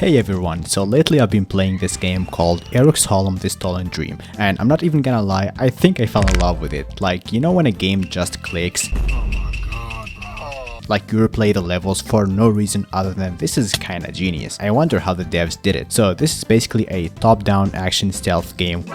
Hey everyone, so lately I've been playing this game called Eriksholm The Stolen Dream, and I'm not even gonna lie, I think I fell in love with it. Like, you know when a game just clicks? Like you replay the levels for no reason other than this is kinda genius. I wonder how the devs did it. So this is basically a top-down action stealth game.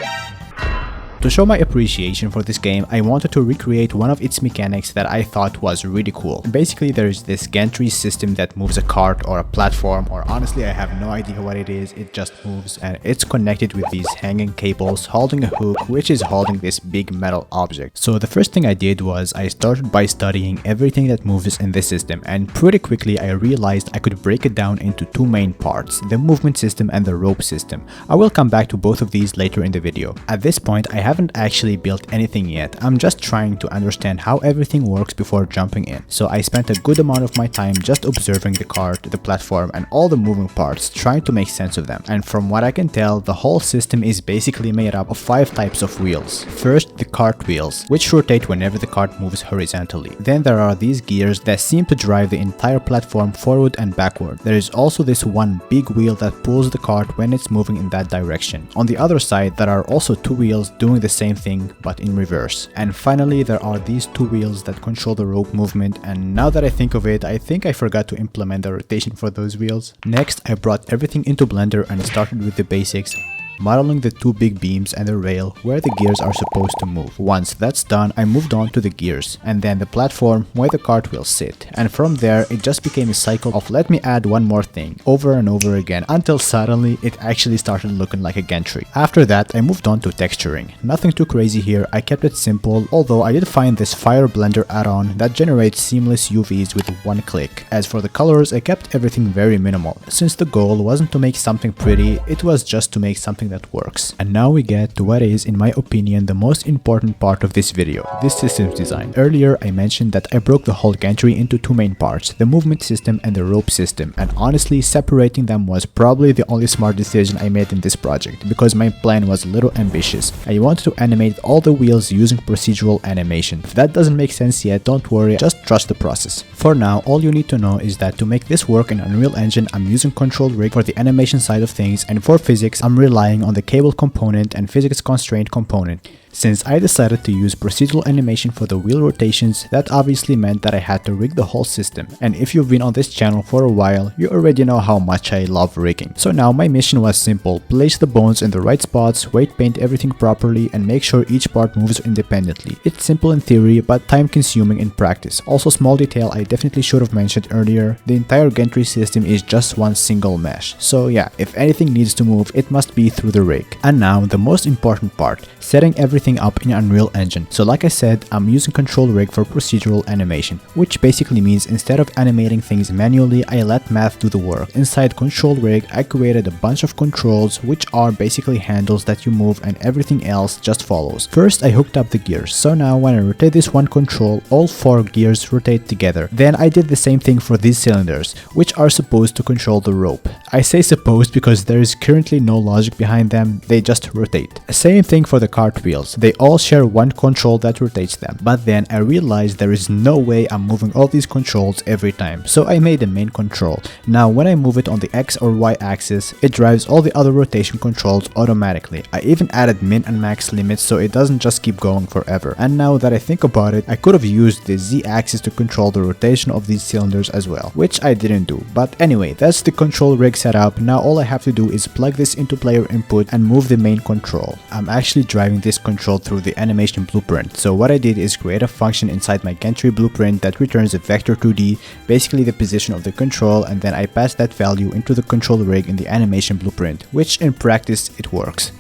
To show my appreciation for this game, I wanted to recreate one of its mechanics that I thought was really cool. Basically, there is this gantry system that moves a cart or a platform, or honestly I have no idea what it is, it just moves, and it's connected with these hanging cables holding a hook which is holding this big metal object. So the first thing I did was I started by studying everything that moves in this system, and pretty quickly I realized I could break it down into two main parts, the movement system and the rope system. I will come back to both of these later in the video. At this point I haven't actually built anything yet, I'm just trying to understand how everything works before jumping in. So I spent a good amount of my time just observing the cart, the platform and all the moving parts, trying to make sense of them. And from what I can tell, the whole system is basically made up of 5 types of wheels. First, the cart wheels, which rotate whenever the cart moves horizontally. Then there are these gears that seem to drive the entire platform forward and backward. There is also this one big wheel that pulls the cart when it's moving in that direction. On the other side, there are also 2 wheels doing the same thing but in reverse. And finally, there are these 2 wheels that control the rope movement, and now that I think of it, I think I forgot to implement the rotation for those wheels. Next, I brought everything into Blender and started with the basics, modeling the 2 big beams and the rail where the gears are supposed to move. Once that's done, I moved on to the gears, and then the platform where the cart will sit. And from there, it just became a cycle of let me add one more thing over and over again until suddenly it actually started looking like a gantry. After that, I moved on to texturing. Nothing too crazy here, I kept it simple, although I did find this Fire Blender add-on that generates seamless UVs with one click. As for the colors, I kept everything very minimal, since the goal wasn't to make something pretty, it was just to make something that works. And now we get to what is, in my opinion, the most important part of this video, this systems design. Earlier I mentioned that I broke the whole gantry into 2 main parts, the movement system and the rope system, and honestly separating them was probably the only smart decision I made in this project, because my plan was a little ambitious. I wanted to animate all the wheels using procedural animation. If that doesn't make sense yet, don't worry, just trust the process. For now, all you need to know is that to make this work in Unreal Engine, I'm using Control Rig for the animation side of things, and for physics, I'm relying on the cable component and physics constraint component. Since I decided to use procedural animation for the wheel rotations, that obviously meant that I had to rig the whole system. And if you've been on this channel for a while, you already know how much I love rigging. So now my mission was simple: place the bones in the right spots, weight paint everything properly, and make sure each part moves independently. It's simple in theory, but time consuming in practice. Also, small detail I definitely should have mentioned earlier, the entire gantry system is just one single mesh. So yeah, if anything needs to move, it must be through the rig. And now the most important part, setting everything up in Unreal Engine. So like I said, I'm using Control Rig for procedural animation, which basically means instead of animating things manually, I let math do the work. Inside Control Rig, I created a bunch of controls, which are basically handles that you move and everything else just follows. First, I hooked up the gears, so now when I rotate this one control, all 4 gears rotate together. Then I did the same thing for these cylinders, which are supposed to control the rope. I say supposed because there is currently no logic behind them, they just rotate. Same thing for the cart wheels. They all share one control that rotates them, but then I realized there is no way I'm moving all these controls every time, so I made a main control. Now when I move it on the X or Y axis, it drives all the other rotation controls automatically. I even added min and max limits so it doesn't just keep going forever. And now that I think about it, I could have used the Z axis to control the rotation of these cylinders as well, which I didn't do. But anyway, that's the Control Rig setup. Now all I have to do is plug this into player input and move the main control. I'm actually driving this control through the animation blueprint. So what I did is create a function inside my Gantry blueprint that returns a vector 2D, basically the position of the control, and then I pass that value into the Control Rig in the animation blueprint, which in practice it works.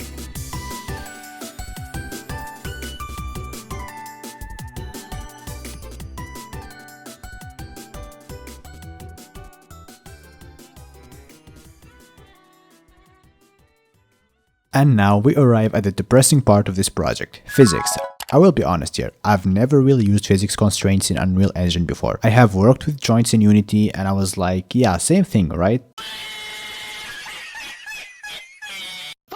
And now we arrive at the depressing part of this project, physics. I will be honest here, I've never really used physics constraints in Unreal Engine before. I have worked with joints in Unity and I was like, yeah, same thing, right?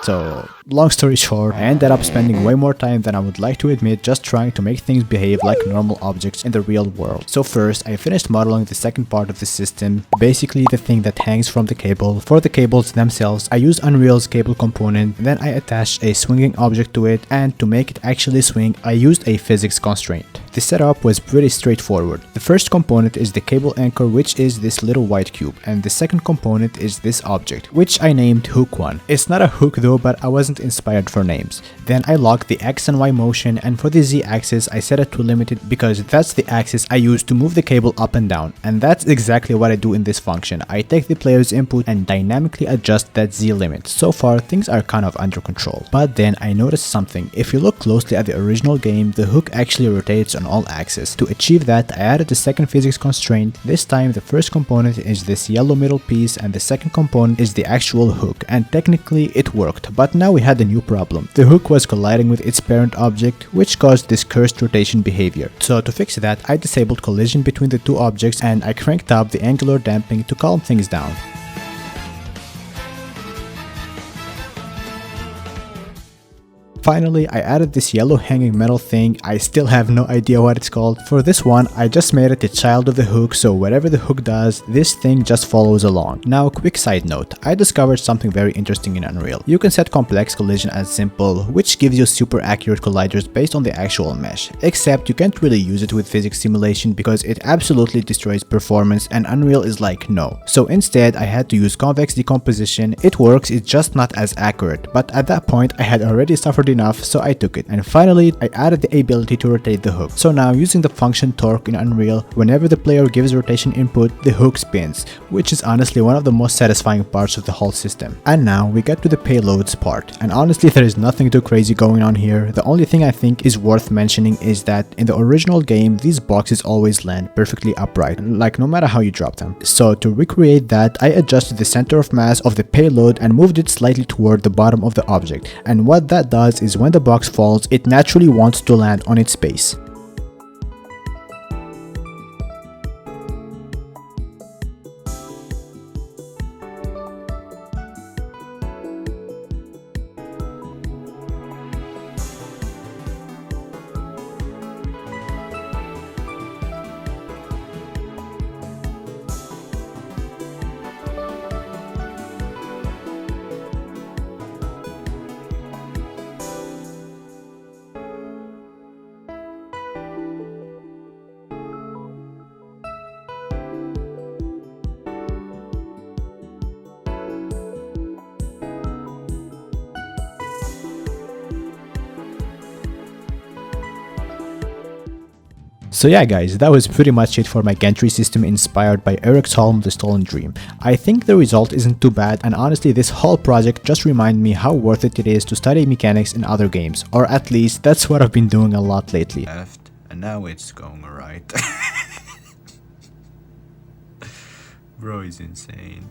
So, long story short, I ended up spending way more time than I would like to admit just trying to make things behave like normal objects in the real world. So first, I finished modeling the second part of the system, basically the thing that hangs from the cable. For the cables themselves, I used Unreal's cable component, then I attached a swinging object to it, and to make it actually swing, I used a physics constraint. The setup was pretty straightforward. The first component is the cable anchor, which is this little white cube, and the second component is this object, which I named Hook 1. It's not a hook though, but I wasn't inspired for names. Then I locked the X and Y motion, and for the Z axis I set it to limited because that's the axis I use to move the cable up and down, and that's exactly what I do in this function. I take the player's input and dynamically adjust that Z limit. So far things are kind of under control. But then I noticed something. If you look closely at the original game, the hook actually rotates on all axes. To achieve that, I added the second physics constraint. This time the first component is this yellow middle piece and the second component is the actual hook, and technically it worked, but now we had a new problem. The hook was colliding with its parent object, which caused this cursed rotation behavior. So to fix that, I disabled collision between the two objects and I cranked up the angular damping to calm things down. Finally, I added this yellow hanging metal thing. I still have no idea what it's called. For this one, I just made it the child of the hook, so whatever the hook does, this thing just follows along. Now, quick side note, I discovered something very interesting in Unreal. You can set complex collision as simple, which gives you super accurate colliders based on the actual mesh. Except you can't really use it with physics simulation because it absolutely destroys performance, and Unreal is like no. So instead, I had to use convex decomposition. It works, it's just not as accurate, but at that point I had already suffered enough, so I took it. And finally, I added the ability to rotate the hook. So now, using the function torque in Unreal, whenever the player gives rotation input, the hook spins, which is honestly one of the most satisfying parts of the whole system. And now we get to the payloads part, and honestly there is nothing too crazy going on here. The only thing I think is worth mentioning is that in the original game, these boxes always land perfectly upright, like no matter how you drop them. So to recreate that, I adjusted the center of mass of the payload and moved it slightly toward the bottom of the object, and what that does is when the box falls, it naturally wants to land on its base. So yeah guys, that was pretty much it for my Gantry system inspired by Eriksholm The Stolen Dream. I think the result isn't too bad, and honestly this whole project just reminded me how worth it is to study mechanics in other games, or at least that's what I've been doing a lot lately. Left, and now it's going right. Bro is insane.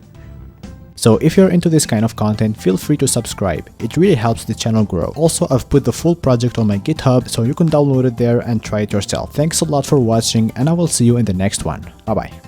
So if you're into this kind of content, feel free to subscribe. It really helps the channel grow. Also, I've put the full project on my GitHub, so you can download it there and try it yourself. Thanks a lot for watching, and I will see you in the next one. Bye bye.